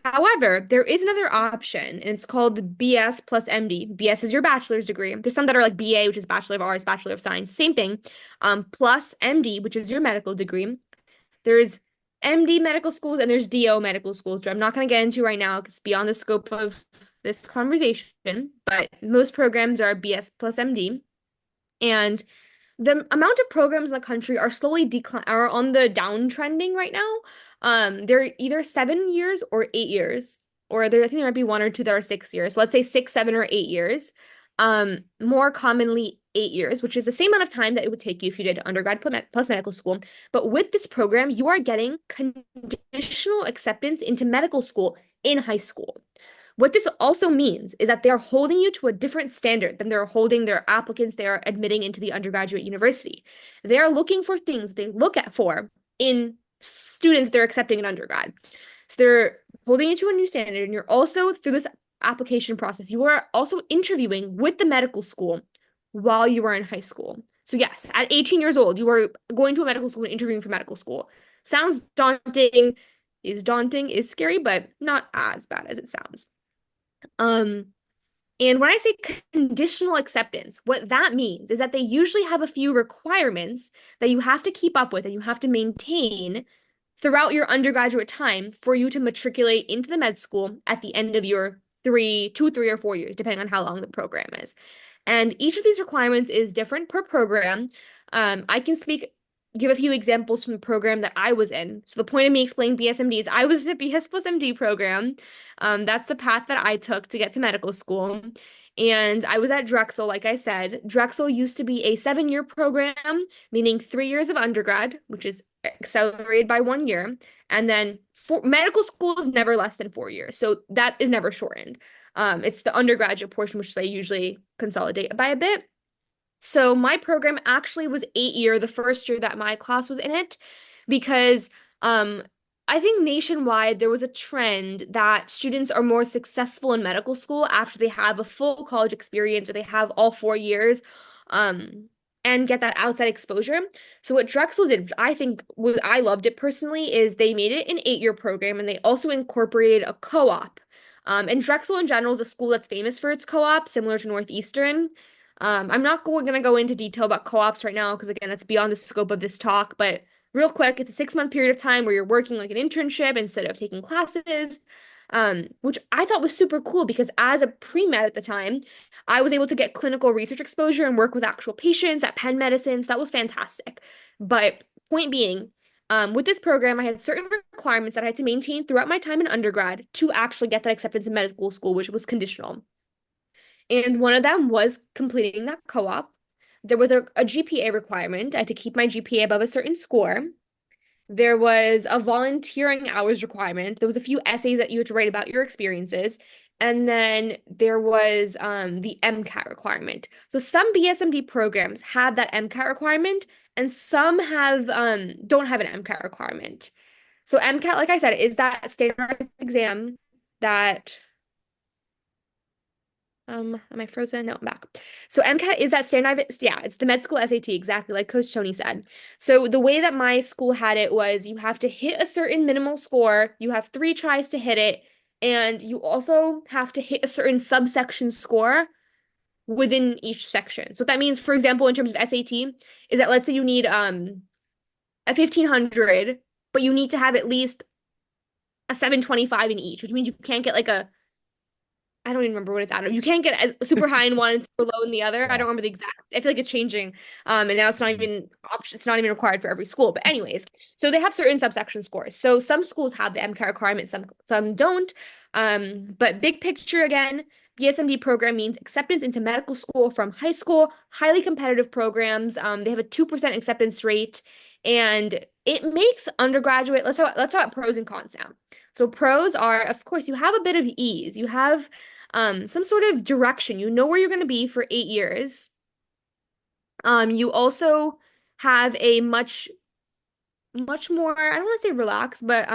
However, there is another option, and it's called the BS plus MD. BS is your bachelor's degree. There's some that are like BA, which is Bachelor of Arts, Bachelor of Science, same thing. Plus MD, which is your medical degree. There's MD medical schools and there's DO medical schools, which I'm not going to get into right now because it's beyond the scope of this conversation. But most programs are BS plus MD. And the amount of programs in the country are slowly decline are on the downtrending right now. They're either 7 years or 8 years, or I think there might be one or two that are 6 years. So let's say 6, 7, or 8 years. More commonly 8 years, which is the same amount of time that it would take you if you did undergrad plus medical school. But with this program, you are getting conditional acceptance into medical school in high school. What this also means is that they're holding you to a different standard than they're holding their applicants they are admitting into the undergraduate university. They're looking for things they look at for in students they're accepting in undergrad. So they're holding you to a new standard, and you're also through this application process, you are also interviewing with the medical school while you are in high school. So yes, at 18 years old, you are going to a medical school and interviewing for medical school. Sounds daunting, is scary, but not as bad as it sounds. Um, and when I say conditional acceptance, what that means is that they usually have a few requirements that you have to keep up with and you have to maintain throughout your undergraduate time for you to matriculate into the med school at the end of your 3 or 4 years, depending on how long the program is. And each of these requirements is different per program. I can give a few examples from the program that I was in. So the point of me explaining BSMD is I was in a BS plus MD program. That's the path that I took to get to medical school. And I was at Drexel, like I said. Drexel used to be a 7-year program, meaning 3 years of undergrad, which is accelerated by 1 year. And then medical school is never less than 4 years. So that is never shortened. It's the undergraduate portion, which they usually consolidate by a bit. So my program actually was 8 year, the first year that my class was in it, because I think nationwide there was a trend that students are more successful in medical school after they have a full college experience or they have all 4 years, and get that outside exposure. So what Drexel did, which I think I loved it personally, is they made it an 8 year program and they also incorporated a co-op. And Drexel in general is a school that's famous for its co-op, similar to Northeastern. I'm not going to go into detail about co-ops right now because again, that's beyond the scope of this talk, but real quick, it's a 6-month period of time where you're working like an internship instead of taking classes, which I thought was super cool because as a pre-med at the time, I was able to get clinical research exposure and work with actual patients at Penn Medicine. So that was fantastic. But point being, with this program, I had certain requirements that I had to maintain throughout my time in undergrad to actually get that acceptance in medical school, which was conditional. And one of them was completing that co-op. There was a GPA requirement. I had to keep my GPA above a certain score. There was a volunteering hours requirement. There was a few essays that you had to write about your experiences. And then there was the MCAT requirement. So some BSMD programs have that MCAT requirement, and some have don't have an MCAT requirement. So MCAT, like I said, is that standardized exam that am I frozen? No, I'm back. So MCAT is that standardized, yeah, it's the med school SAT, exactly like Coach Tony said. So the way that my school had it was you have to hit a certain minimal score, you have 3 tries to hit it, and you also have to hit a certain subsection score within each section. So that means, for example, in terms of SAT, is that let's say you need a 1500, but you need to have at least a 725 in each, which means you can't get like a I don't even remember what it's out of. You can't get super high in one and super low in the other. I Yeah. don't remember the exact. I feel like it's changing. And now it's not Mhm. even option. It's not even required for every school. But anyways, so they have certain subsection scores. So some schools have the MCAT requirement, some don't. But big picture again, BSMD program means acceptance into medical school from high school, highly competitive programs. They have a 2% acceptance rate, and it makes undergraduate. Let's talk about pros and cons now. So pros are, of course, you have a bit of ease. You have some sort of direction. You know where you're going to be for 8 years. You also have a much more, I don't want to say relaxed, but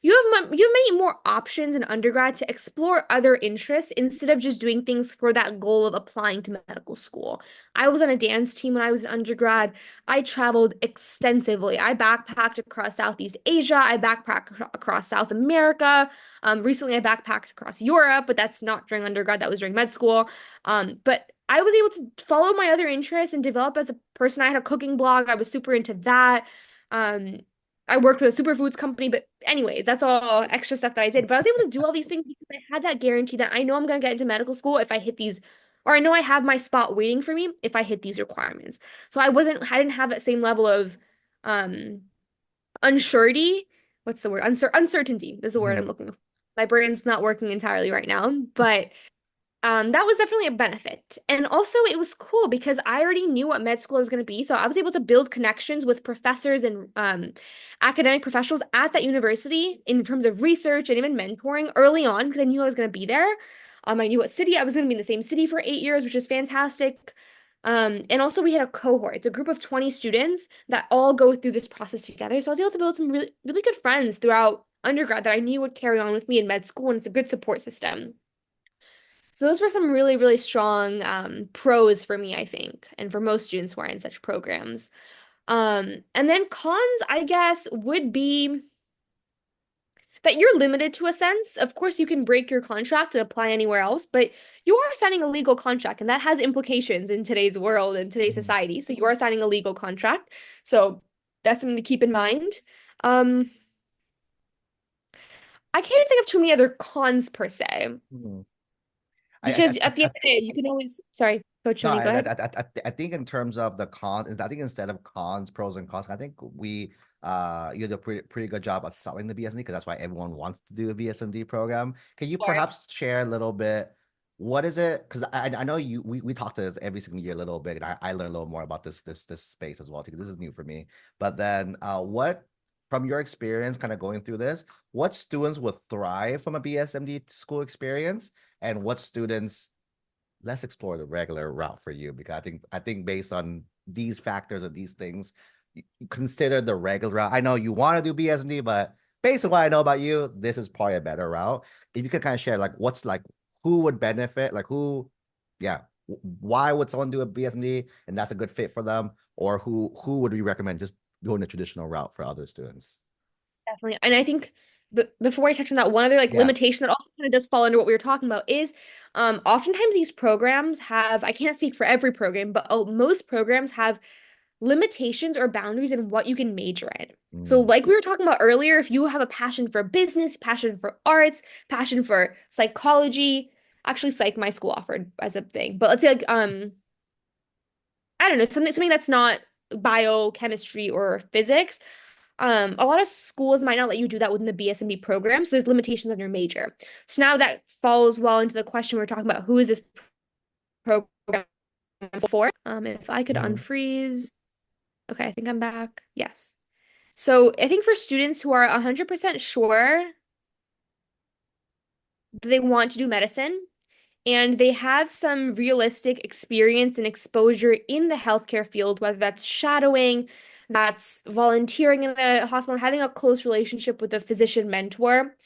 you have many more options in undergrad to explore other interests instead of just doing things for that goal of applying to medical school. I was on a dance team when I was an undergrad. I traveled extensively. I backpacked across Southeast Asia. I backpacked across South America. Recently I backpacked across Europe, but that's not during undergrad. That was during med school. But I was able to follow my other interests and develop as a person. I had a cooking blog. I was super into that. Um, I worked with a superfoods company, but anyways, that's all extra stuff that I did. But I was able to do all these things because I had that guarantee that I know I'm going to get into medical school if I hit these, or I know I have my spot waiting for me if I hit these requirements. So I didn't have that same level of um unsurety. What's the word? Uncertainty is the word I'm Mhm. looking for. My brain's not working entirely right now, but that was definitely a benefit. And also, it was cool because I already knew what med school was going to be. So I was able to build connections with professors and academic professionals at that university in terms of research and even mentoring early on because I knew I was going to be there. I knew what city I was going to be in the same city for 8 years, which is fantastic. And also, we had a cohort. It's a group of 20 students that all go through this process together. So I was able to build some really, really good friends throughout undergrad that I knew would carry on with me in med school, and it's a good support system. So those were some really, really strong pros for me, I think, and for most students who are in such programs. And then cons, I guess, would be that you're limited to a sense. Of course, you can break your contract and apply anywhere else, but you are signing a legal contract, and that has implications in today's world and today's Mhm. society. So you are signing a legal contract. So that's something to keep in mind. Um, I can't think of too many other cons per se, Mhm. because at the end of the day, you can always, sorry, Coach No, Tony, go ahead. I think in terms of the cons, I think instead of cons, pros and cons, I think you did a pretty good job of selling the BSND because that's why everyone wants to do a BSND program. Can you Sure. perhaps share a little bit? What is it? Because I know we talk to this every single year a little bit, and I learn a little more about this space as well because this is new for me. But then what from your experience kind of going through this, what students would thrive from a BSMD school experience and what students let's explore the regular route for you because I think based on these factors and these things, you consider the regular route. I know you want to do BSD, but based on what I know about you, this is probably a better route. If you could kind of share like what's like who would benefit, like who, yeah, why would someone do a BSD and that's a good fit for them, or who would we recommend just going the traditional route for other students? Definitely. And I think But before I touch on that, one other like Yeah. limitation that also kind of does fall under what we were talking about is oftentimes these programs have, I can't speak for every program, but most programs have limitations or boundaries in what you can major in. So, Mm. like we were talking about earlier, if you have a passion for business, passion for arts, passion for psychology, actually, psych my school offered as a thing, but let's say like I don't know, something that's not biochemistry or physics. A lot of schools might not let you do that within the BSMB program, so there's limitations on your major. So now that falls well into the question we're talking about, who is this program for? If I could Hmm. unfreeze, okay, I think I'm back. Yes. So I think for students who are 100% sure that they want to do medicine and they have some realistic experience and exposure in the healthcare field, whether that's shadowing, that's volunteering in a hospital, having a close relationship with a physician mentor.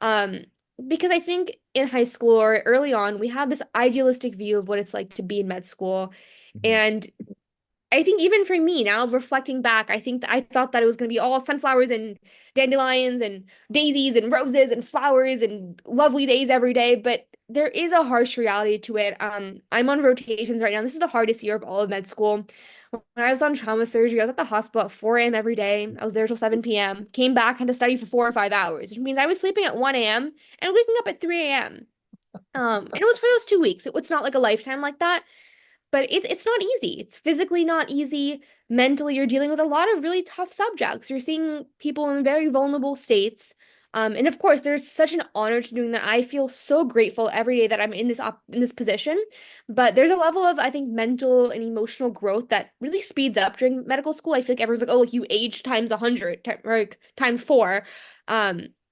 Um, because I think in high school or early on, we have this idealistic view of what it's like to be in med school. Hmm. And I think even for me now, reflecting back, I think that I thought that it was going to be all sunflowers and dandelions and daisies and roses and flowers and lovely days every day. But there is a harsh reality to it. I'm on rotations right now. This is the hardest year of all of med school. When I was on trauma surgery, I was at the hospital at 4 a.m. every day. I was there till 7 p.m. Came back, had to study for 4 or 5 hours, which means I was sleeping at 1 a.m. and waking up at 3 a.m. And it was for those 2 weeks. It's not like a lifetime like that, but it's not easy. It's physically not easy. Mentally, you're dealing with a lot of really tough subjects. You're seeing people in very vulnerable states. And of course, there's such an honor to doing that. I feel so grateful every day that I'm in this position. But there's a level of, I think, mental and emotional growth that really speeds up during medical school. I feel like everyone's like, oh, like you age times 100, or like, times four,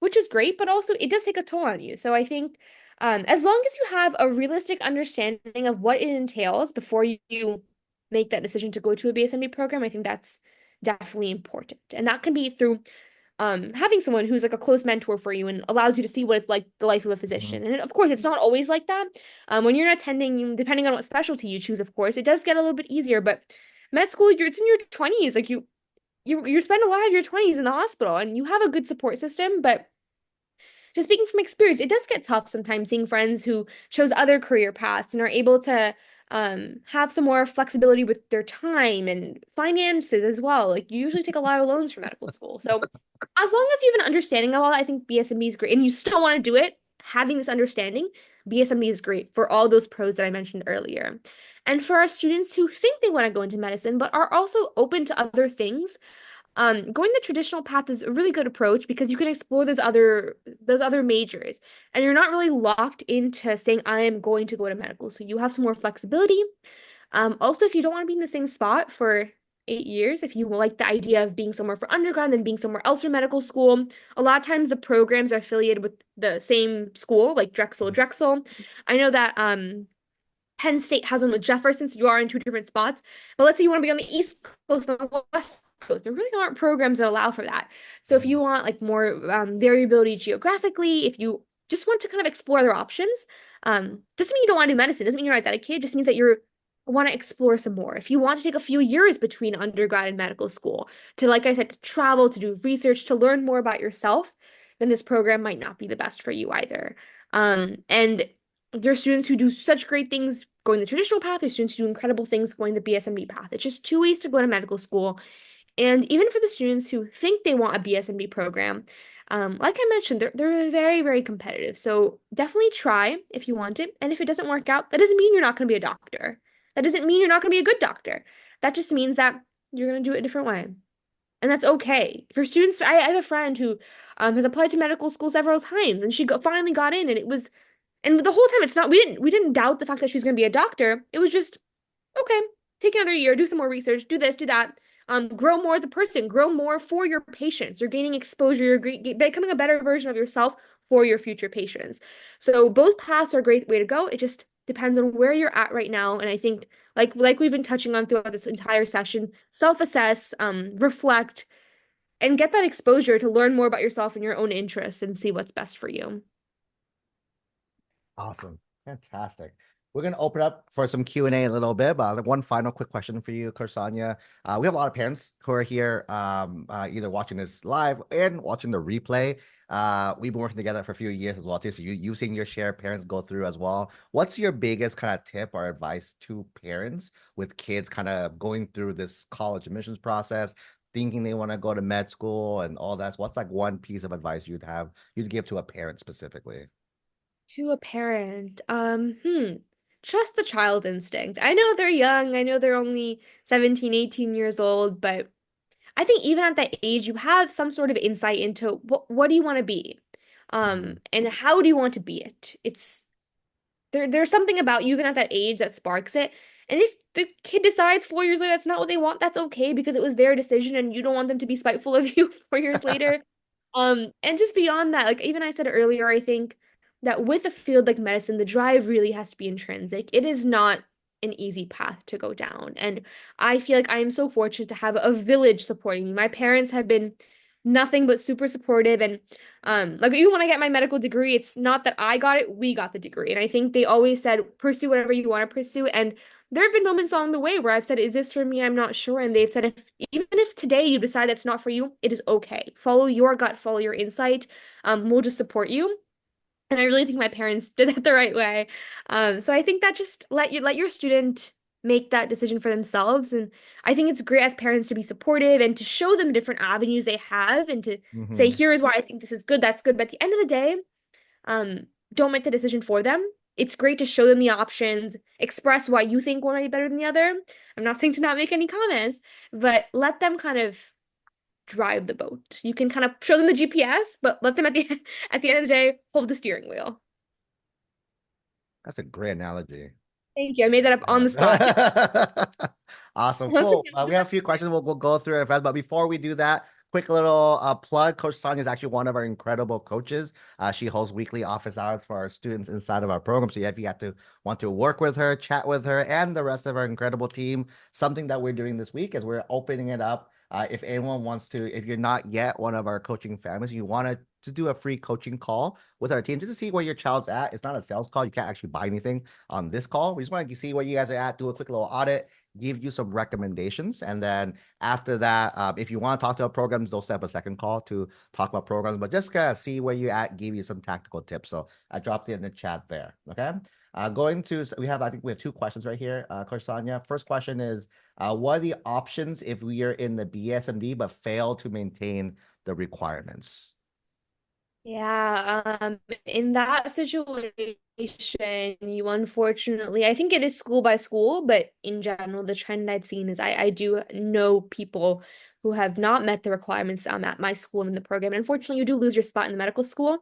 which is great, but also it does take a toll on you. So I think as long as you have a realistic understanding of what it entails before you make that decision to go to a BSMB program, I think that's definitely important. And that can be through having someone who's like a close mentor for you and allows you to see what it's like the life of a Hmm. physician. And of course, it's not always like that. When you're attending, depending on what specialty you choose, of course, it does get a little bit easier. But med school, it's in your 20s. Like you spend a lot of your 20s in the hospital and you have a good support system, but just speaking from experience, it does get tough sometimes seeing friends who chose other career paths and are able to have some more flexibility with their time and finances as well. Like you usually take a lot of loans for medical school. So as long as you have an understanding of all that, I think BSMB is great. And you still want to do it, having this understanding, BSMB is great for all those pros that I mentioned earlier. And for our students who think they want to go into medicine, but are also open to other things, going the traditional path is a really good approach because you can explore those other majors, and you're not really locked into saying I am going to go to medical. So you have some more flexibility. Also, if you don't want to be in the same spot for 8 years, if you like the idea of being somewhere for undergrad and then being somewhere else for medical school, a lot of times the programs are affiliated with the same school, like Drexel. I know that Penn State has one with Jefferson, so you are in two different spots. But let's say you want to be on the East Coast and the West Coast. There really aren't programs that allow for that. So if you want like more variability geographically, if you just want to kind of explore other options, doesn't mean you don't want to do medicine. Doesn't mean you're not dedicated. It just means that you're want to explore some more. If you want to take a few years between undergrad and medical school to, like I said, to travel, to do research, to learn more about yourself, then this program might not be the best for you either. And there are students who do such great things going the traditional path. There's students who do incredible things going the BSMB path. It's just two ways to go to medical school. And even for the students who think they want a BSMB program, like I mentioned, they're very, very competitive. So definitely try if you want it. And if it doesn't work out, that doesn't mean you're not going to be a doctor. That doesn't mean you're not going to be a good doctor. That just means that you're going to do it a different way. And that's okay. For students, I have a friend who has applied to medical school several times, and finally got in, and it was and the whole time it's not we didn't doubt the fact that she's going to be a doctor. It was just okay, take another year, do some more research, do this, do that. Grow more as a person, grow more for your patients. You're gaining exposure, becoming a better version of yourself for your future patients. So both paths are a great way to go. It just depends on where you're at right now. And I think like we've been touching on throughout this entire session, self-assess, reflect, and get that exposure to learn more about yourself and your own interests and see what's best for you. Awesome. Fantastic. We're gonna open up for some Q&A a little bit, but like one final quick question for you, Coach Sonia. We have a lot of parents who are here, either watching this live and watching the replay. We've been working together for a few years as well too. So you've seen your share of parents go through as well. What's your biggest kind of tip or advice to parents with kids kind of going through this college admissions process, thinking they want to go to med school and all that? So what's like one piece of advice you'd give to a parent specifically? To a parent, trust the child instinct. I know they're young. I know they're only 17, 18 years old, but I think even at that age, you have some sort of insight into what do you want to be? Mhm. And how do you want to be it? There's something about you even at that age that sparks it. And if the kid decides 4 years later that's not what they want, that's okay because it was their decision and you don't want them to be spiteful of you 4 years later. And just beyond that, like even I said earlier, I think that with a field like medicine, the drive really has to be intrinsic. It is not an easy path to go down. And I feel like I am so fortunate to have a village supporting me. My parents have been nothing but super supportive and like even when I get my medical degree, it's not that I got it, we got the degree. And I think they always said, pursue whatever you want to pursue. And there have been moments along the way where I've said, is this for me? I'm not sure. And they've said, if even if today you decide that's not for you, it is okay. Follow your gut, follow your insight. We'll just support you. And I really think my parents did that the right way. So I think that just let your student make that decision for themselves. And I think it's great as parents to be supportive and to show them different avenues they have and to say, Mhm. here is why I think this is good, that's good. But at the end of the day, um, don't make the decision for them. It's great to show them the options, express why you think one might be better than the other. I'm not saying to not make any comments, but let them kind of drive the boat. You can kind of show them the GPS, but let them at the at the end of the day hold the steering wheel. That's a great analogy. Thank you. I made that up on the spot. Yeah. Awesome. Once Cool. again, We have a few questions. We'll go through it fast. But before we do that, quick little plug. Coach Sonia is actually one of our incredible coaches. She hosts weekly office hours for our students inside of our program. So if you have to want to work with her, chat with her, and the rest of our incredible team, something that we're doing this week is we're opening it up. If anyone wants to, if you're not yet one of our coaching families, you want to do a free coaching call with our team just to see where your child's at. It's not a sales call. You can't actually buy anything on this call. We just want to see where you guys are at, do a quick little audit, give you some recommendations. And then after that, if you want to talk to our programs, they'll set up a second call to talk about programs, but just kind of see where you're at, give you some tactical tips. So I dropped it in the chat there. Okay. I think we have two questions right here, Coach Sonia. First question is, what are the options if we are in the BSMD but fail to maintain the requirements? yeah, in that situation, you unfortunately, I think it is school by school, but in general, the trend I've seen is I do know people who have not met the requirements at my school in the program. And unfortunately, you do lose your spot in the medical school.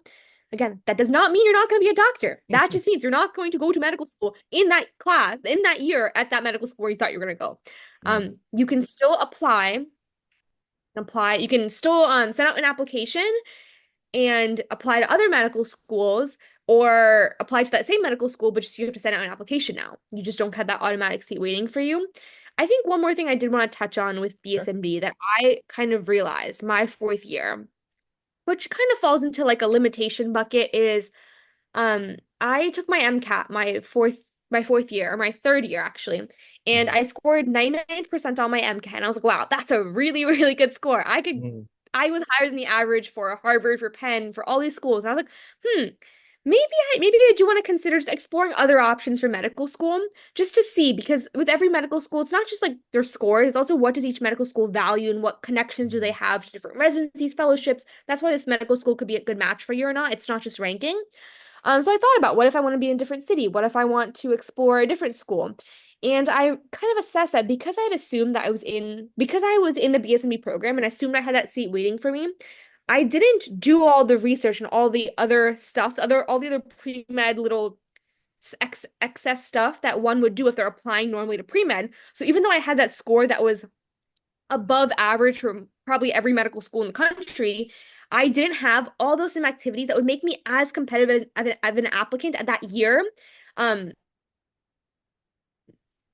Again, that does not mean you're not going to be a doctor. That just means you're not going to go to medical school in that class, in that year at that medical school where you thought you were going to go. Mm. You can still apply. You can still send out an application and apply to other medical schools or apply to that same medical school, but just you have to send out an application now. You just don't have that automatic seat waiting for you. I think one more thing I did want to touch on with Sure. BSMD that I kind of realized my fourth year, which kind of falls into like a limitation bucket, is I took my MCAT my fourth year, or my third year actually, and Mhm. I scored 99th percent on my MCAT. And I was like, wow, that's a really, really good score. Mhm. I was higher than the average for Harvard, for Penn, for all these schools. And I was like, maybe I do want to consider just exploring other options for medical school just to see, because with every medical school, it's not just like their scores, it's also what does each medical school value and what connections do they Mhm. have to different residencies, fellowships. That's why this medical school could be a good match for you or not. It's not just ranking. So I thought about what if I want to be in a different city? What if I want to explore a different school? And I kind of assessed that because I had assumed that because I was in the BSMB program and I assumed I had that seat waiting for me, I didn't do all the research and all the other stuff, all the other pre-med little excess stuff that one would do if they're applying normally to pre-med. So even though I had that score that was above average from probably every medical school in the country, I didn't have all those same activities that would make me as competitive as an applicant at that year. Um,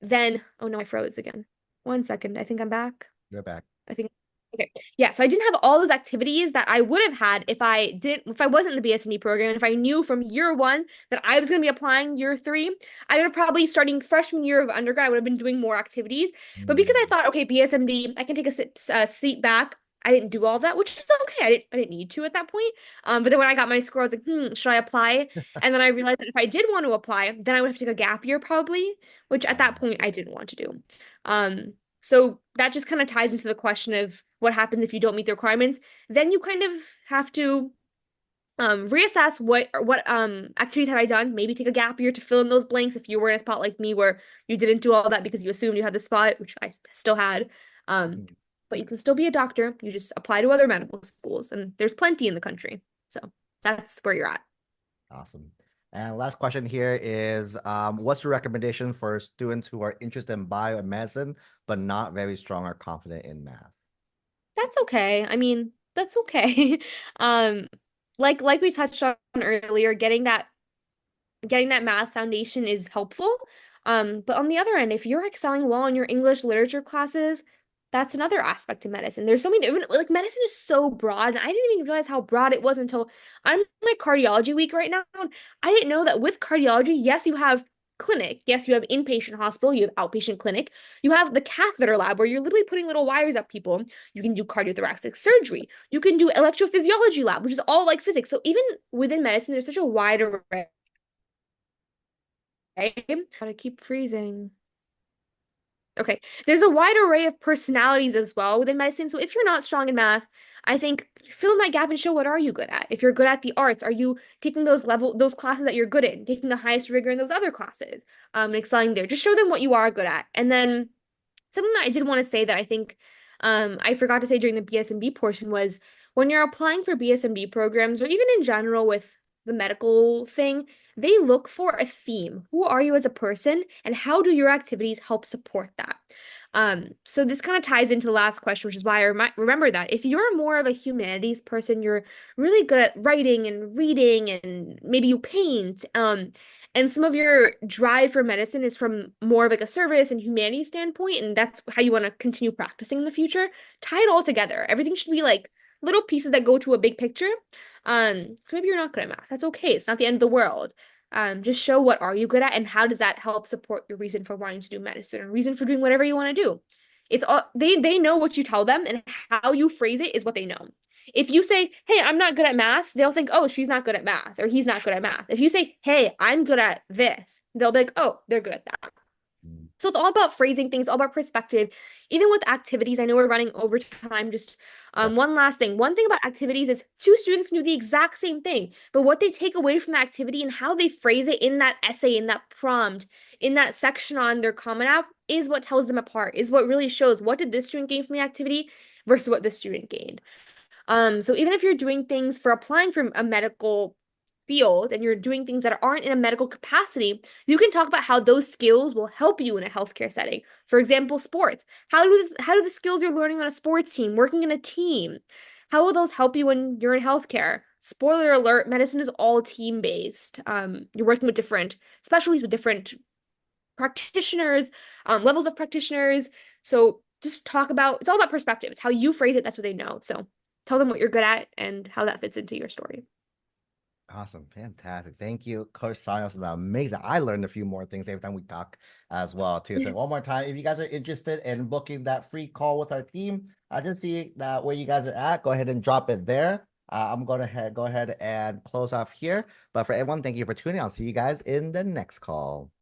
then, oh no, I froze again. 1 second. I think I'm back. You're back. I think. Okay. Yeah, so I didn't have all those activities that I would have had if I wasn't in the BSNE program, and if I knew from year one that I was going to be applying year three, I would have probably starting freshman year of undergrad, I would have been doing more activities. But because I Mm. thought, okay, BSMD, I can take a seat back. I didn't do all of that, which is okay. I didn't need to at that point. But then when I got my score, I was like, should I apply? And then I realized that if I did want to apply, then I would have to take a gap year probably, which at that point I didn't want to do. Um, so that just kind of ties into the question of what happens if you don't meet the requirements. Then you kind of have to reassess what activities have I done. Maybe take a gap year to fill in those blanks if you were in a spot like me where you didn't do all that because you assumed you had the spot, which I still had. Um, Mm. but you can still be a doctor. You just apply to other medical schools, and there's plenty in the country. So that's where you're at. Awesome. And last question here is, what's your recommendation for students who are interested in biomedicine but not very strong or confident in math? That's okay. I mean, that's okay. Um, like we touched on earlier, getting that math foundation is helpful. But on the other end, if you're excelling well in your English literature classes, that's another aspect of medicine. There's so many different, like medicine is so broad, and I didn't even realize how broad it was until I'm in my cardiology week right now. I didn't know that with cardiology, yes, you have clinic, yes, you have inpatient hospital, you have outpatient clinic, you have the catheter lab where you're literally putting little wires up people. You can do cardiothoracic surgery, you can do electrophysiology lab, which is all like physics. So even within medicine, there's such a wide array. Gotta keep freezing. Okay. There's a wide array of personalities as well within medicine. So if you're not strong in math, I think fill in that gap and show what are you good at. If you're good at the arts, are you taking those classes that you're good in, taking the highest rigor in those other classes, and excelling there. Just show them what you are good at. And then something that I did want to say that I think I forgot to say during the BSMB portion was when you're applying for BSMB programs or even in general with the medical thing, they look for a theme. Who are you as a person, and how do your activities help support that? So this kind of ties into the last question, which is why I remember that if you're more of a humanities person, you're really good at writing and reading, and maybe you paint, and some of your drive for medicine is from more of like a service and humanity standpoint, and that's how you want to continue practicing in the future. Tie it all together. Everything should be like little pieces that go to a big picture. So maybe you're not good at math. That's okay. It's not the end of the world. Just show what are you good at and how does that help support your reason for wanting to do medicine or reason for doing whatever you want to do. It's all they know what you tell them, and how you phrase it is what they know. If you say, "Hey, I'm not good at math," they'll think, "Oh, she's not good at math," or "He's not good at math." If you say, "Hey, I'm good at this," they'll be like, "Oh, they're good at that." Mm. So it's all about phrasing things, all about perspective. Even with activities, I know we're running over time. Just Yes. one last thing. One thing about activities is two students can do the exact same thing, but what they take away from the activity and how they phrase it in that essay, in that prompt, in that section on their Common App is what tells them apart, is what really shows what did this student gain from the activity versus what this student gained. So even if you're doing things for applying for a medical field and you're doing things that aren't in a medical capacity, you can talk about how those skills will help you in a healthcare setting. For example, sports. How do the skills you're learning on a sports team, working in a team, how will those help you when you're in healthcare? Spoiler alert, medicine is all team-based. You're working with different specialties with different practitioners, levels of practitioners. So just talk about it's all about perspective. It's how you phrase it, that's what they know. So tell them what you're good at and how that fits into your story. Awesome. Fantastic. Thank you, Coach Sonia. This is amazing. I learned a few more things every time we talk as well, too. So one more time, if you guys are interested in booking that free call with our team, I just see that where you guys are at. Go ahead and drop it there. I'm going to go ahead and close off here. But for everyone, thank you for tuning. I'll see you guys in the next call.